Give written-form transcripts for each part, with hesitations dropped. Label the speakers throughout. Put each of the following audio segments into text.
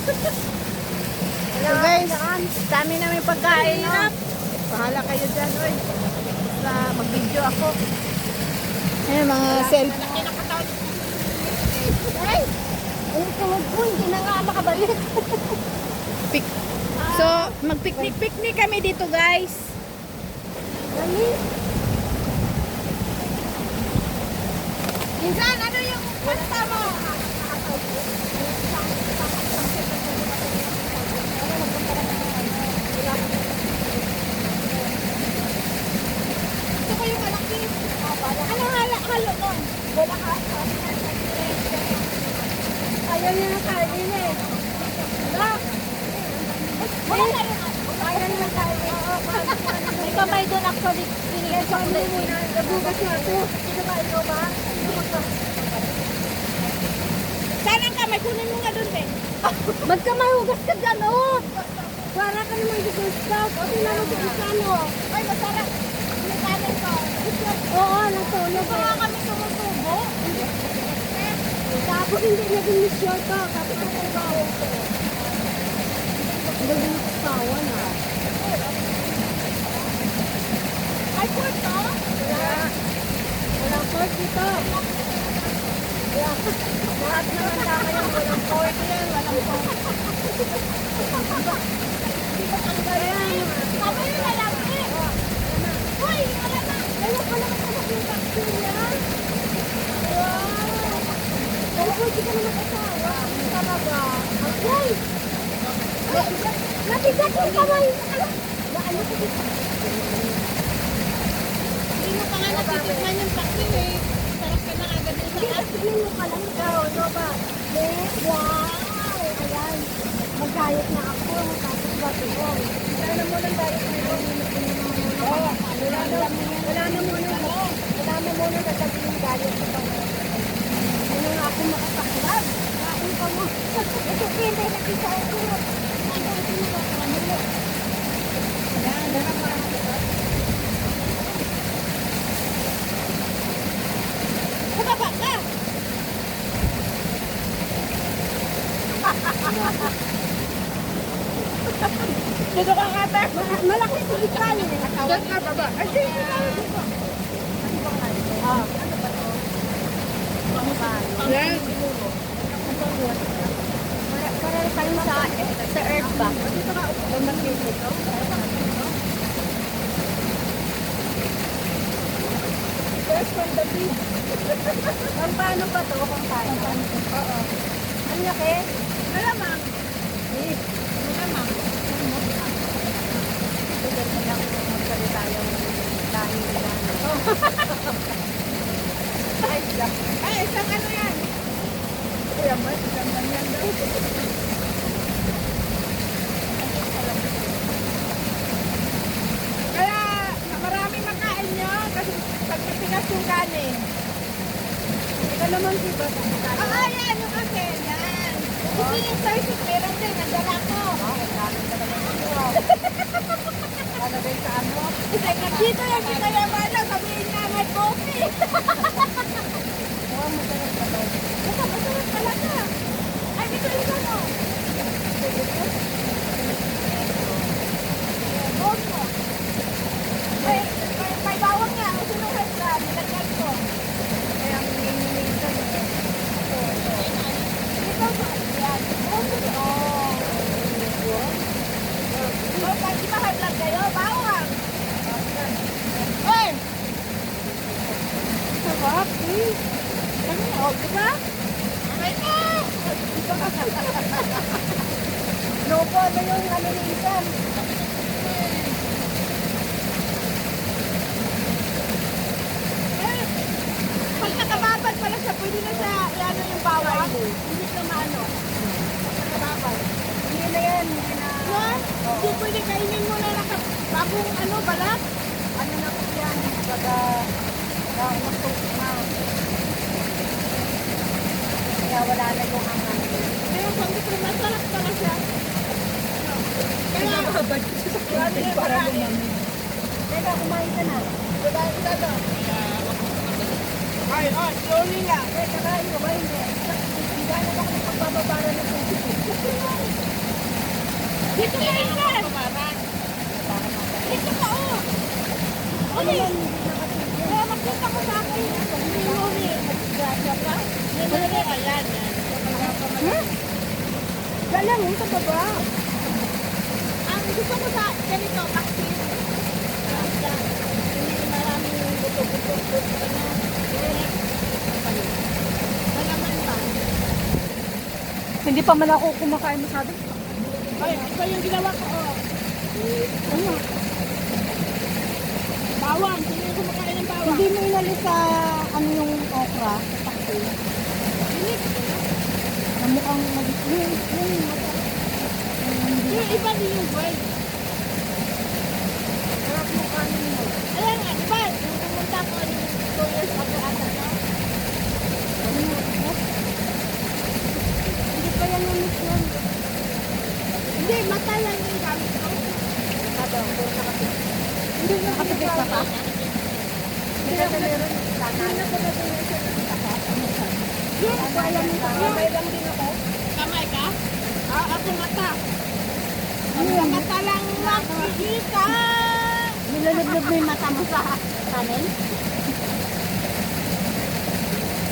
Speaker 1: So guys, dami namin pagkain, no? Bahala kayo dyan, oy. Mag-video ako. Ayan, mga cellphone.
Speaker 2: Ay! Ang tuhod ko, hindi na nga makabalik.
Speaker 1: So, mag-picnic kami dito, guys.
Speaker 2: Dali. Minsan, ano yung pasta mo? Ito ko yung malaki. Ano halo mo? Wala ka. Ayaw niya ng kain eh. Wala. Ayaw niya ng kain. May kamay doon actually. Pinigyan sa kulay. Nabugas na ito. Sino ba ito ba?
Speaker 1: Saan ang kamay? Kunin mo nga doon, eh.
Speaker 2: Magkamay, hugas ka dyan, oh! Para ka naman dito sa O, tingnan mo dito sa ano. Ay, masarap. May kanin ko. Oo, natulog eh. Baka kami tumutubo. Tapos hindi naging mission ko. Tapos ako bawang ko. Naging sawa na. Ay, pork to? Wala. Walang pork dito. Lahat naman tama yung walang pork yan. Walang pork. Ayan. Sabi nyo na lang eh. Uy, wala na. Ayaw pa naman sa yung vaccine niya. Wow. Kaya ko hindi ka na mag-asawa. Talaga. Ay. Natigat yung kamay. Ano ko dito?
Speaker 1: Hindi mo pa nga natitikman yung vaccine, eh. Sarap ka na agad yung sarap.
Speaker 2: Tingnan mo pa lang daw. No ba? Wow. Ayan. Mag-diet na ako. Tapos bato ko.
Speaker 1: Sana mo lang tayo
Speaker 2: Wala na muna. Wala na muna nagsabi yung diet ko. Ano nga ako makasaklab? Kain pa mo. Ito pinday na kita ako.
Speaker 1: Kababa ka! Dito ka kata.
Speaker 2: Malaki sa ikal eh.
Speaker 1: Diyan ka baba. Ay, dito ka. Yan.
Speaker 2: Para tayo sa earth ba?
Speaker 1: First from the beach.
Speaker 2: Paano pa to kung tayo?
Speaker 1: Oo.
Speaker 2: Ang laki?
Speaker 1: Malamang. Malamang.
Speaker 2: Tugal na lang magsalita yung dahil nila.
Speaker 1: Ay, isang ano yan?
Speaker 2: Kaya mas, isang ganyan daw.
Speaker 1: Kaya marami makain nyo kasi pag matigas yung kanin.
Speaker 2: Ika naman diba?
Speaker 1: Oo, yan yung akin. Yan. Kasi yung service meron din. Nagdala ko.
Speaker 2: Lalagay sa ano?
Speaker 1: Dito yung kinayamana. Sabihin nga may coffee.
Speaker 2: Mukhang masarap pa daw.
Speaker 1: Basta masarap talaga. Ay, dito yung ano. Boso. May bawang nga. O sinuhat ka. Nilagyan ko.
Speaker 2: Kaya ang minsan eh.
Speaker 1: Dito sa yan. Boso. Oh, pag imahal lang kayo, bawang. Ay!
Speaker 2: Sarap eh.
Speaker 1: Oh, diba? Okay na!
Speaker 2: Loko, ano yung ano ni Isan?
Speaker 1: Eh, pag nakababad pala siya, pwede na siya ano yung bawang. Hindi siya maano. Nakababad.
Speaker 2: Hindi na yan. Hindi na.
Speaker 1: Hindi pwede kainin mo na bagong ano, balat.
Speaker 2: Ano na po yan? Baga, masok na. Kaya wala na yung angan.
Speaker 1: Pero sabi ko, masarap pala siya. Kaya,
Speaker 2: Babad ko sa
Speaker 1: sakin para lumami.
Speaker 2: Teka, kumain ka na.
Speaker 1: Ay, slowly lang.
Speaker 2: Teka, kain mo ba? Hindi. Hindi na ako pagbababara ng tubig. Dito ka yan! Dito ka, oh! Uli! Kaya magkita ko sa akin. Hindi mo, uli. Grasya ka? Hindi, ayan. Galang, sa baba. Ang gusto ko sa ganito, vaccine. Hindi maraming buto-buto na. Malaman ba?
Speaker 1: Hindi pa man ako kumakain masyado.
Speaker 2: Ay, ito yung ginawa ko, oh. Ano? Bawang. Sino yung kumakain ng bawang?
Speaker 1: Hindi mo inalis sa ano yung okra sa takto. Na mukhang
Speaker 2: Yung iba din yung bread. Harap mo kanin mo. Ayan nga, diba? Yung pumunta ko yung 2 years ago ata, no? Hindi pa yan yung mission. Hindi, mata lang yung gamit ko. Sabi ako, doon nakapit. Hindi na
Speaker 1: nakapikit ka pa.
Speaker 2: Hindi na meron. Hindi na ko na-donation ng taka. Yes, alam mo. Kamay lang din ako. Kamay ka? Ako mata. Sa mata lang makikita.
Speaker 1: Nilalaglag mo yung mata mo sa kanin.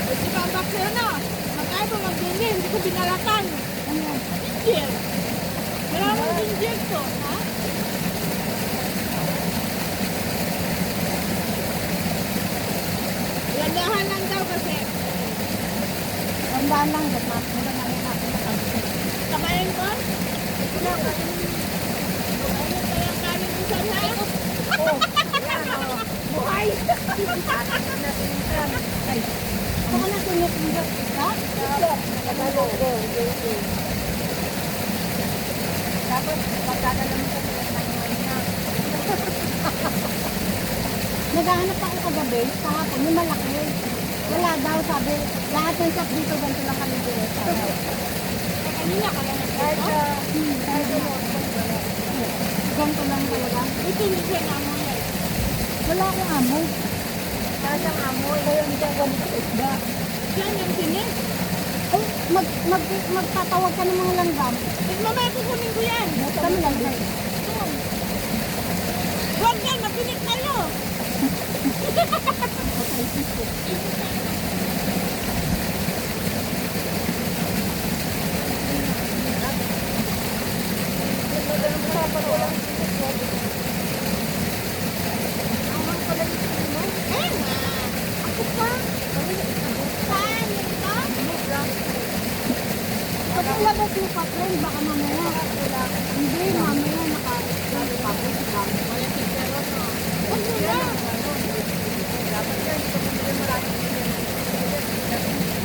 Speaker 2: Di ba ang bakit na? Magkaya ba mag-dinner? Hindi ko binalatan.
Speaker 1: Ano?
Speaker 2: Ginger. Kailangan mo ginger to, ha? Landahan lang daw kasi.
Speaker 1: Tandaan lang, ba't magandang natin nakabit.
Speaker 2: Kamayin ko? Wala ka. Ayun pa yung kanin mo sa ha?
Speaker 1: Oo, yan o.
Speaker 2: Buhay!
Speaker 1: Ay, baka na tunok-tunok ka?
Speaker 2: Tagalog ko.
Speaker 1: Tapos, pagdadala mo sa pinagmanuan niya. Naghahanap ako kagabi, kahapon, yung malaki. Wala daw, sabi, lahat ng shop dito, ganito lang kami dito.
Speaker 2: Kanina ka lang
Speaker 1: Kahit,
Speaker 2: nagkito.
Speaker 1: ganito lang talaga.
Speaker 2: Ito hindi siya namoy.
Speaker 1: Wala akong amoy. Wala akong amoy. Kaya hindi ako isda.
Speaker 2: Yan yung sinis.
Speaker 1: Ay, magtatawag ka ng mga langgam.
Speaker 2: Mamaya kukunin ko yan.
Speaker 1: Kami lang na
Speaker 2: Huwag yan, mapinik kayo.
Speaker 1: Pag ilabas mo pa, friend, baka mamaya. Hindi, mamaya nakapapos ka.
Speaker 2: Huwag mo na.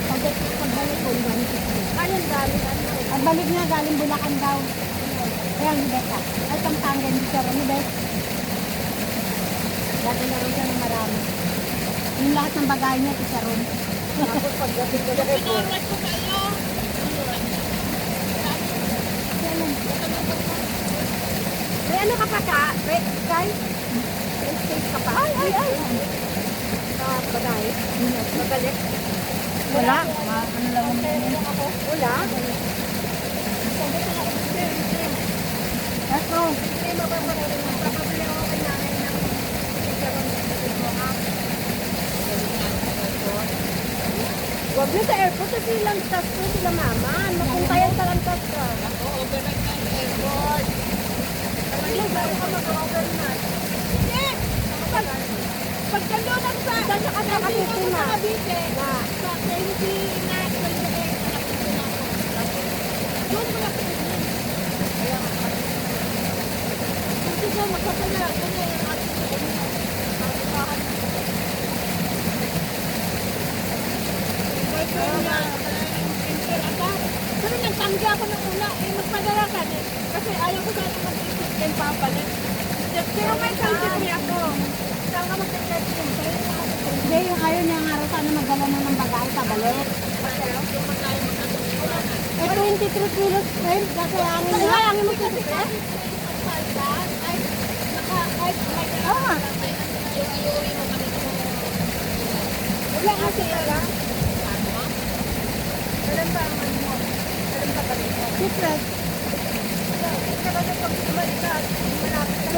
Speaker 1: Pagbalik ko, ibalik ko.
Speaker 2: Ayun, galing ano.
Speaker 1: Pagbalik nga, galing Bulacan daw. Kaya ang Beta. Ay, Pampanga, hindi siya rin, Bet. Dati na rin siya ng marami. Yung lahat ng bagay niya, isa ron. Tapos pagdating ko lang
Speaker 2: Pinorwet ko kayo.
Speaker 1: May ano ka pa ka? Kay? May space ka pa? Ay. Bagay? Magalit? Wala. Ano lang ang wala? Eto. Huwag na sa airport kasi lantas ko sila mama. Mapuntayan sa lantas ka.
Speaker 2: Ako, overnight na yung airport.
Speaker 1: Ayun, bago ka mag-overnight.
Speaker 2: Hindi. Pagkalo ng sa...
Speaker 1: Saan ka nakakapiti na?
Speaker 2: Sa Cavite.
Speaker 1: Na.
Speaker 2: Sa Crazy na 28 nakapito na ako. Doon ko nakapito. Kaya nga. Kasi ko magpapalag. Ano yung ating pagkakaan. Boyfriend niya. Sabi nagtanggi ako ng una. Magpadala ka din. Kasi ayaw ko sana mag-isip din papalit. Pero may salsipri ako. Saan ka mag-isip din?
Speaker 1: Hindi, yung ayaw niya nga raw sana magdala na ng bagay pabalik. Eh, 23 kilos, friend. Kasi angin
Speaker 2: Kasi
Speaker 1: niya.
Speaker 2: hayangin mo kasi ka?
Speaker 1: Oo nga.
Speaker 2: Wala kasi lang.
Speaker 1: Secret. ka kasi pag bumalik ka, malapit ka.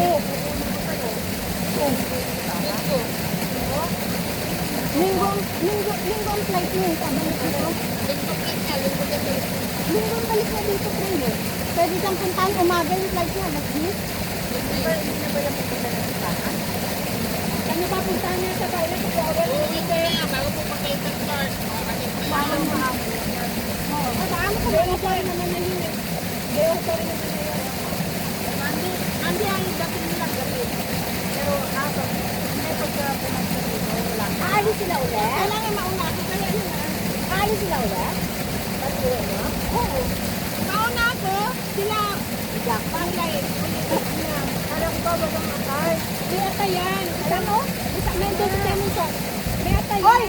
Speaker 2: Linggo ang flight niya. Sabi niya dito. Linggo ang balik na dito, friend. Pwede siyang puntahan umaga yung flight niya. Alas 10.
Speaker 1: Hindi na ba yung pupunta na sa sana?
Speaker 2: Ano pa puntahan niya sa bayan?
Speaker 1: Paano mo
Speaker 2: Paano ko ba ito naman na yun eh? Gaya ko rin naman na yun.
Speaker 1: Andi ang dating nilang gabi. Pero ako, hindi pagka pumunta dito, wala.
Speaker 2: Aalis sila ulit? Kailangan mauna ako kaya yun ah. Aalis sila ulit?
Speaker 1: Tatlo, no?
Speaker 2: Oo. Mauna ako, sila.
Speaker 1: Jack,
Speaker 2: Pangay.
Speaker 1: alam ko ba walang atay?
Speaker 2: May atayan. Alam mo? Nandun sa Temuson. May atayan.
Speaker 1: Hoy!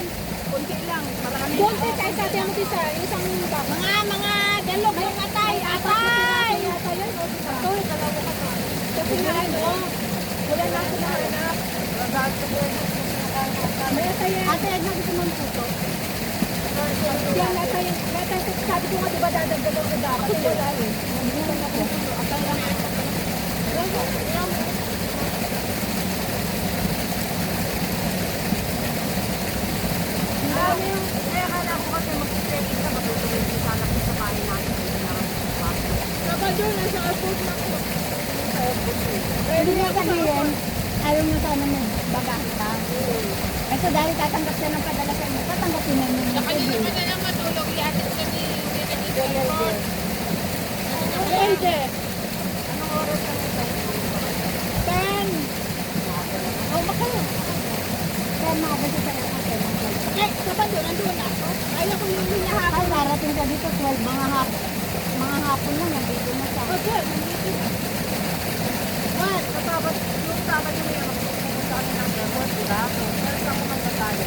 Speaker 1: Kunti lang, marami.
Speaker 2: Doon din tayo sa Temuson sa isang mga dalog yung atay. Atay!
Speaker 1: Ito, dalawa ka to.
Speaker 2: Kasi nga ano, wala na ako nahanap.
Speaker 1: Lahat ko din.
Speaker 2: May atayan. Atayan na gusto mong puto. Yan, atayan. Sabi ko nga diba dadagdagan ko dapat. Wala eh. Nabunan ako. Atayan.
Speaker 1: Kaya akala ko kasi mag-training ka, matutuloy din sana kung sa bahay natin.
Speaker 2: Sabado, nasa airport na ako. Pwede na sabihin, ayaw mo sana mo bagahe ka. Kasi dahil tatanggap siya ng padala sa inyo, tatanggapin na niyo.
Speaker 3: Sa kanya naman na lang matulog, iatid ka ni
Speaker 2: Pwede.
Speaker 1: Anong oras ka nito?
Speaker 2: 10. Oh, makayo. 10 mga kasi sa akin. Eh, sabado, nandun na ako. Ayaw ko yung hinahapon. Ay, narating ka dito, 12 mga hapon. Mga hapon lang, nandito na siya. Okay, nandito na.
Speaker 1: What? Yung sabat yung may magpupunta kami ng airport, diba? Pero saan ko man tayo?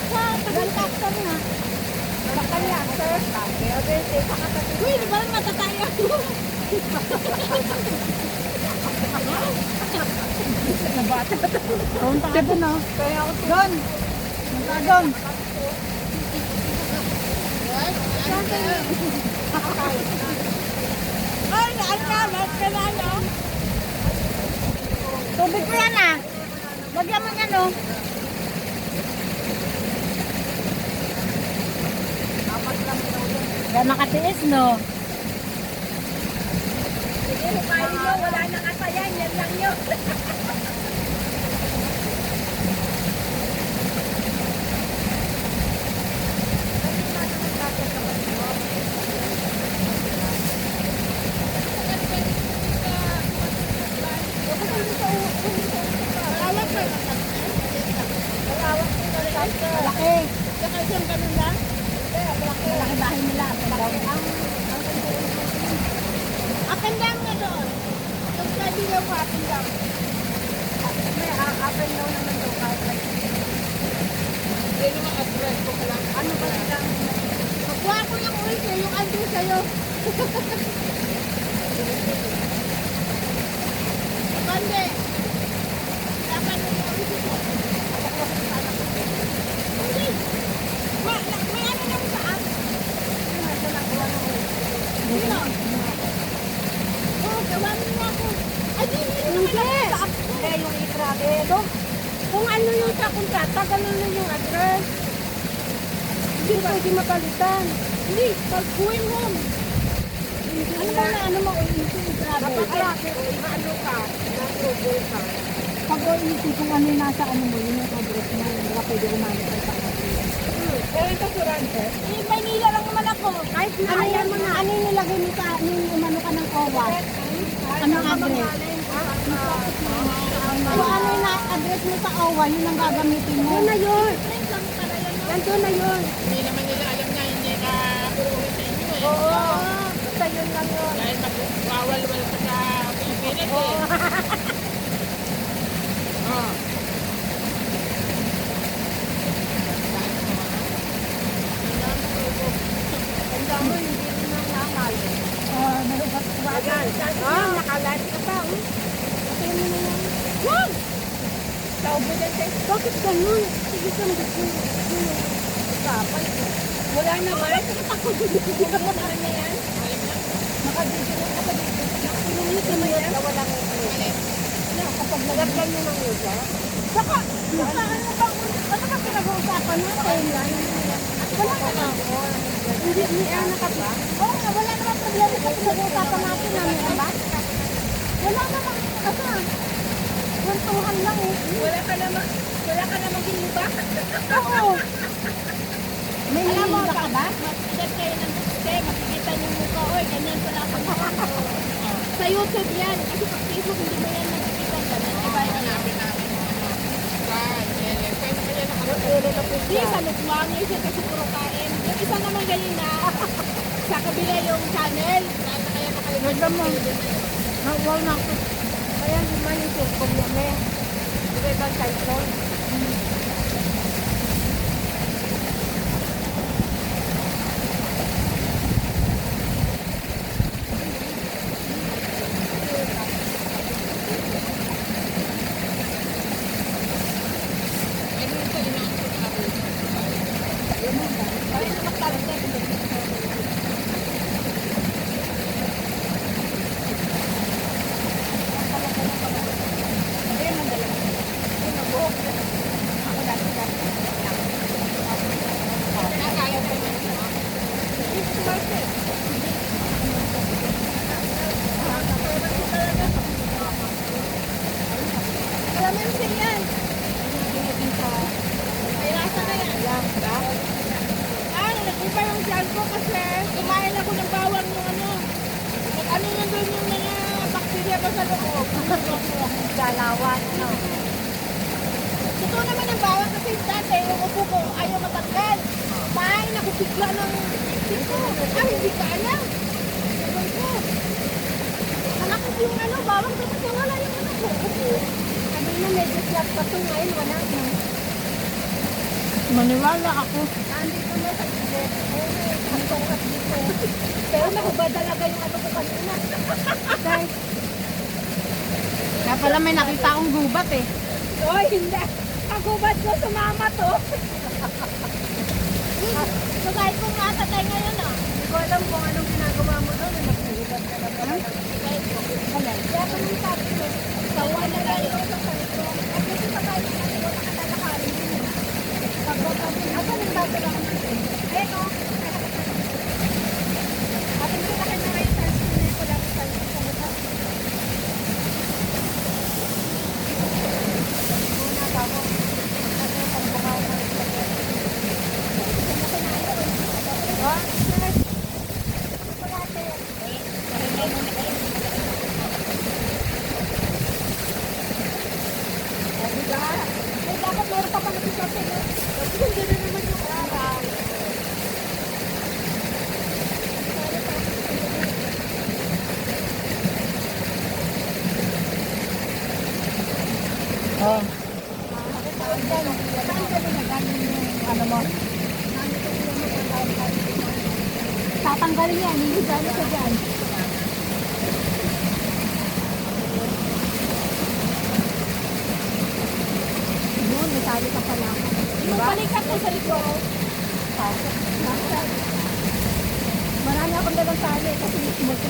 Speaker 2: Sa tagal-taktor na.
Speaker 1: Sa kanya, sir. Kaya bese, kakatabi.
Speaker 2: Uy, di ba lang matataya ako? Nabata. Punta ka dun, no?
Speaker 1: Kaya ako
Speaker 2: Doon. Punta doon. Ay, naan ka? Ba't ka na, no? Tubig ko yan, ah. Lagyan mo yan, no? Yan nakatiis, no?
Speaker 1: sige, hukayin mo, wala nang atayan, yan lang yun.
Speaker 2: Malaki. Saka isang ganun lang? Malaki bahay nila. Akin lang na doon. Yung pwede yung akin lang.
Speaker 1: May up and down naman daw kahit like,
Speaker 3: Hindi naman address ko lang.
Speaker 1: ano ba silang
Speaker 2: Magkuha ko yung ulit eh, yung ando sa'yo. Pande. Dapat mo yung ulit ko. Hindi. May ano lang saan? Sino? Oo, gawanin mo ako. Ay, di naman ako sa app ko.
Speaker 1: eh, yung i-travel.
Speaker 2: Kung ano yung sa kontrata, ganun lang yung address. Hindi pwede mapalitan. Hindi, pag-going home. Ano ba na ano mo, i-travel?
Speaker 1: Kapag ano ka, na-trouble ka.
Speaker 2: Pag-iisip kung ano yung nasa ano mo, yun yung address mo. Baka pwede umano ka sa address.
Speaker 1: Pero ito surante.
Speaker 2: Eh, Maynila lang naman ako. Kahit na ano yan mo na. Ano yung nilagay mo sa, yung umano ka ng OWA? Anong address? Kung ano yung address mo sa OWA, yun ang gagamitin mo. Yun na yun. Nandun na yun.
Speaker 3: Hindi naman nila alam na hindi ka uuwi sa inyo eh.
Speaker 1: Oo. Basta yun lang yun.
Speaker 3: Dahil magwawal-wal ka sa Pilipinas eh. Oh.
Speaker 1: Tanda mo, hindi rin nang nakal.
Speaker 2: Meron ka sa
Speaker 1: Ayan. Nakalat ka pa.
Speaker 2: Yan! Sa obedente. Bakit ganun? Sige ka mag-gusto.
Speaker 1: Kapal. Wala naman.
Speaker 2: Nakadito na yan. Nakadito na.
Speaker 1: Nalagyan niyo ng user?
Speaker 2: Saka, ano ba pinag-uusapan natin? Wala ka na. Hindi na ka ba? Oo nga, wala naman problema sa pinag-uusapan natin na meron ba? Wala naman. Kasi, kwentuhan lang eh.
Speaker 1: Wala ka namang ginuba?
Speaker 2: Oo. May nilila ka ba?
Speaker 3: Mag-edit kayo ng gusto, makikita niyo mukha, oy, ganyan pala ako noon. Sa YouTube yan, kasi pag Facebook hindi mo yan nakikita ganun. Iba yung hanapin namin. Pwede ba yan
Speaker 1: Hindi,
Speaker 3: sa Lutwangay siya kasi puro kain. Yung isa naman ganyan na, sa kabila yung channel. Saan na kaya nakalimutan
Speaker 2: mo. Nawal na ako.
Speaker 1: Kaya lima yung cellphone mo, me. Iba-ibang cellphone.
Speaker 3: Iba yung vlog ko kasi kumain ako ng bawang yung ano. Ano yung doon yung mga bakterya ba sa loob?
Speaker 1: Galawan, ano.
Speaker 3: Totoo naman ang bawang kasi dati yung upo ko ayaw matanggal. Kumain ako bigla ng isip ko. Hindi ka alam. Sabi ko. Anak ko yung ano, bawang ko kasi wala yung ano ko.
Speaker 1: Sabi na medyo flat pa ito ngayon, wala na.
Speaker 2: Maniwala ako.
Speaker 1: Nandito na sa gilid. Ang tungkat dito. Pero nakubadalaga yung ano ko kanina. Guys,
Speaker 2: Kaya pala may nakita akong gubat eh.
Speaker 1: oy, hindi. Ang kubad ko sumama to.
Speaker 3: So kahit kung matatay ngayon ah.
Speaker 1: Hindi ko alam kung anong ginagawa mo doon. Nagsiugat ka na ba? Kaya ka nang sabi ko, sawa na tayo sa sarito. At kasi sa tayo na tayo nakatalakarin din. Ako nang dadala ko natin. Ayun o. At hindi na kayo ngayon sa sinay ko lang sa mukha. Muna bago. Kasi pagbukaw mo yung sakit. Oh, sir. Dapat meron pa pa natin sa hindi na naman yung araw.
Speaker 2: Oh.
Speaker 1: Ano mo? Tatanggalin yan, hindi gano'n sa dyan. Yun, nasali ka pala.
Speaker 3: Balikan mo sa likod.
Speaker 1: Marami akong dalang sali kasi multi.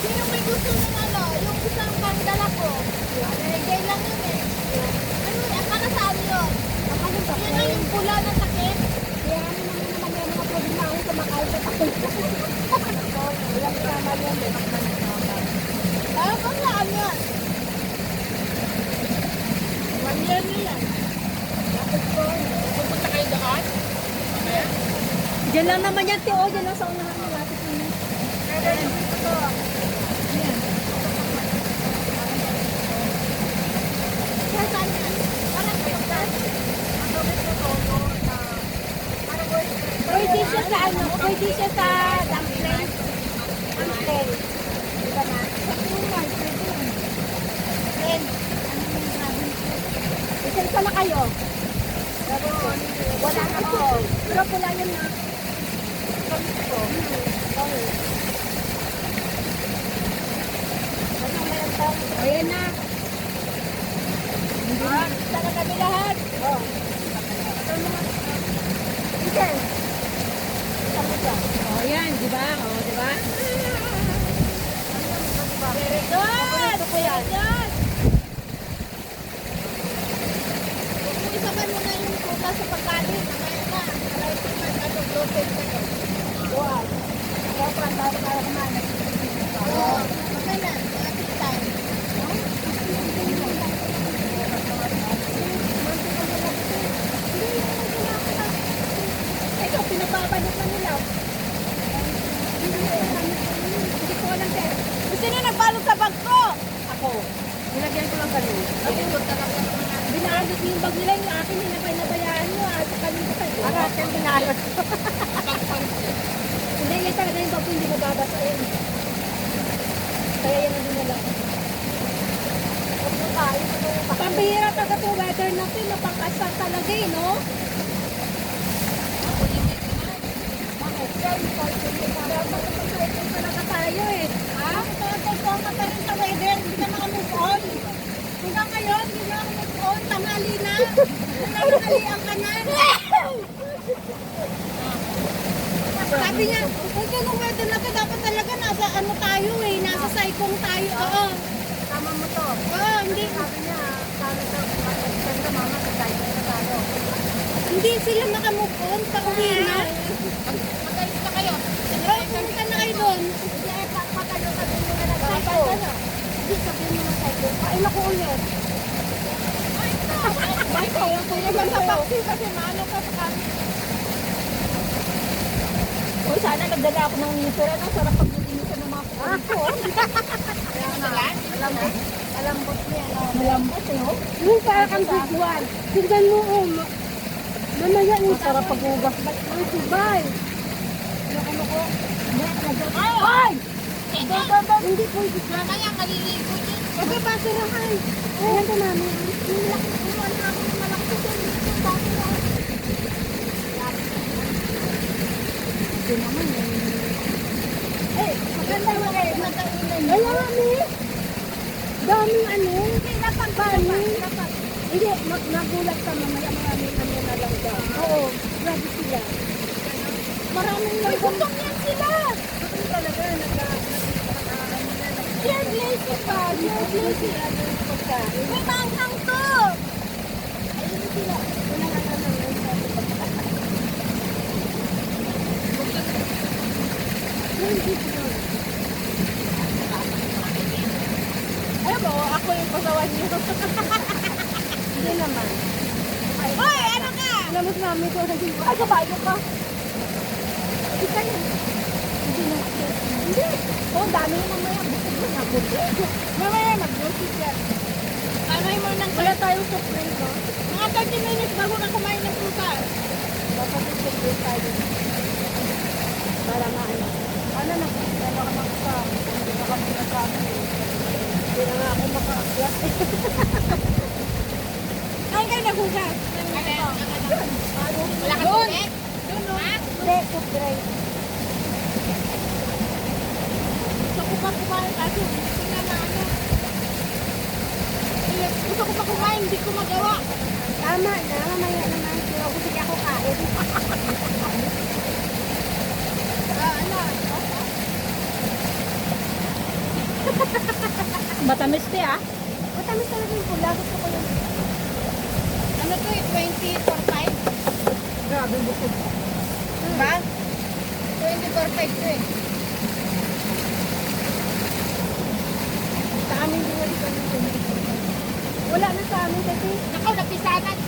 Speaker 3: Sino may gusto ng ano, yung isang pandala ko? Nalagay lang yun eh. Ano yan? Para saan yun? Yan na yung pula ng takip.
Speaker 1: Kaya ano naman may mga problema ako sa makain sa takot. Ilang tama yun, may makmanik na ako.
Speaker 3: Kung saan yun? 1 year na yan. Pupunta kayo doon?
Speaker 1: Diyan lang naman yan, Teo. Diyan lang sa unahan ng lapit niya.
Speaker 3: Kaya saan yan? Parang pinagdan.
Speaker 1: Pwede siya sa ano? Pwede siya sa dumpling. Dumpling. Diba na? Sa kulay, pwede. Then, isan pa na kayo? Wala na po. Pero pula yun na. Ayan na. Oh. Sige. Sabi ka.
Speaker 2: Oh, yan, di ba? Oh, di ba? Very good! Very good!
Speaker 3: Isaban mo na yung puta sa pagkain. Mamaya na. Kahit mag-bloated ka na.
Speaker 1: Wow. Dapat tayo para kumain.
Speaker 3: Oo. Okay na. Mga time.
Speaker 1: Ito, pinapabalot na nila. Hindi ko alam sir.
Speaker 3: Sino nagbalot sa bag ko?
Speaker 1: Ako. Nilagyan ko lang ganun.
Speaker 2: Binalot yung bag nila yung akin, nabayaan nyo. At kanina kayo.
Speaker 1: Ang ating binalot.
Speaker 2: Hindi, yan talaga yung bag ko, hindi mababasa yun. Kaya yan ang dinala. Pambihira talaga to weather natin, napang-asal talaga eh, no? Talaga tayo eh.
Speaker 3: Ha? Ito ko mata rin sa weather. Hindi ka makamove on. Hanggang ngayon, hindi na ako move on. Tanghali na. Tanghalian ka na. Sabi niya, kung ganung weather na to, dapat talaga nasa ano tayo eh. Nasa saikong tayo. Oo.
Speaker 1: Tama mo to.
Speaker 3: Oo, hindi.
Speaker 1: Sabi niya, sana daw, maganda mama, kakain na tayo.
Speaker 3: Hindi sila makamove on. Pauwi na. Magalit na kayo. Oo, pumunta na kayo doon.
Speaker 1: Hindi, pagkakalo sabi mo na nag-cycle. Hindi, sabi mo na cycle. Kain ako ulit.
Speaker 3: Ay, kaya po naman sa taxi kasi maano ka sa kami.
Speaker 2: Uy, sana nagdala ako ng nitira. Ang sarap pag-inisa ng mga kukunin ko.
Speaker 1: Malambot niya.
Speaker 2: Malambot eh, oh.
Speaker 1: Yung para kang visual. Tignan mo, mamaya yung
Speaker 2: Masarap pag-ugas.
Speaker 1: Ay, subay. Yung ano ko.
Speaker 3: Ay!
Speaker 1: Hindi po.
Speaker 3: Mamaya maliligo din.
Speaker 1: Aba, basurahan. Ayan ka namin. Yung laki. Yung ano ako yung malaki ko. Yung basurahan. Ito naman eh. Maganda mo eh. Ay, marami. Daming ano. Dapat. Hindi, nagulat ka mamaya maraming ano na lang daw. Oo, grabe sila. Maraming lang.
Speaker 3: Gutom yan sila.
Speaker 1: Ano talaga,
Speaker 3: Pure lazy pa. Pure lazy.
Speaker 1: ano yung pagkain.
Speaker 3: May manghang to.
Speaker 1: Ayun sila. Wala nga naman yun. Hindi sila.
Speaker 3: Alam mo, ako yung pasawan niyo.
Speaker 1: Hindi naman.
Speaker 3: Hoy, ano ka?
Speaker 1: Alam mo namin ko, ay, kabayo ka. Isa yun. Hindi na. Hindi. Oh, dami yung mamaya. Busog mo na.
Speaker 3: Mamaya mag-grocery yan. Kamay mo ng
Speaker 1: Wala tayong supply ko.
Speaker 3: mga 30 minutes bago ka kumain ng prutas.
Speaker 1: Dapat yung supply tayo. Para maano. Ano na, ano ka makasa. Hindi na kami nasabi. Hindi na nga ako makaakyat.
Speaker 3: Ay, kayo naghugas. Wala ka doon? Doon, no?
Speaker 1: Hindi, supply.
Speaker 3: Gusto ko pa kumain kasi tingnan na ano. Gusto ko pa kumain, hindi ko magawa.
Speaker 1: Tama na, mamaya naman. Pero gusto niya ako kain.
Speaker 3: Ano?
Speaker 2: Matamis te ah.
Speaker 1: Matamis talaga yung pula. Gusto ko yung
Speaker 3: Ano to eh, 20 for 5?
Speaker 1: grabe bukod.
Speaker 3: Ba? 20 for 5 to eh.
Speaker 1: Sa amin din wala. Wala na sa amin kasi
Speaker 3: Ako, napisanan.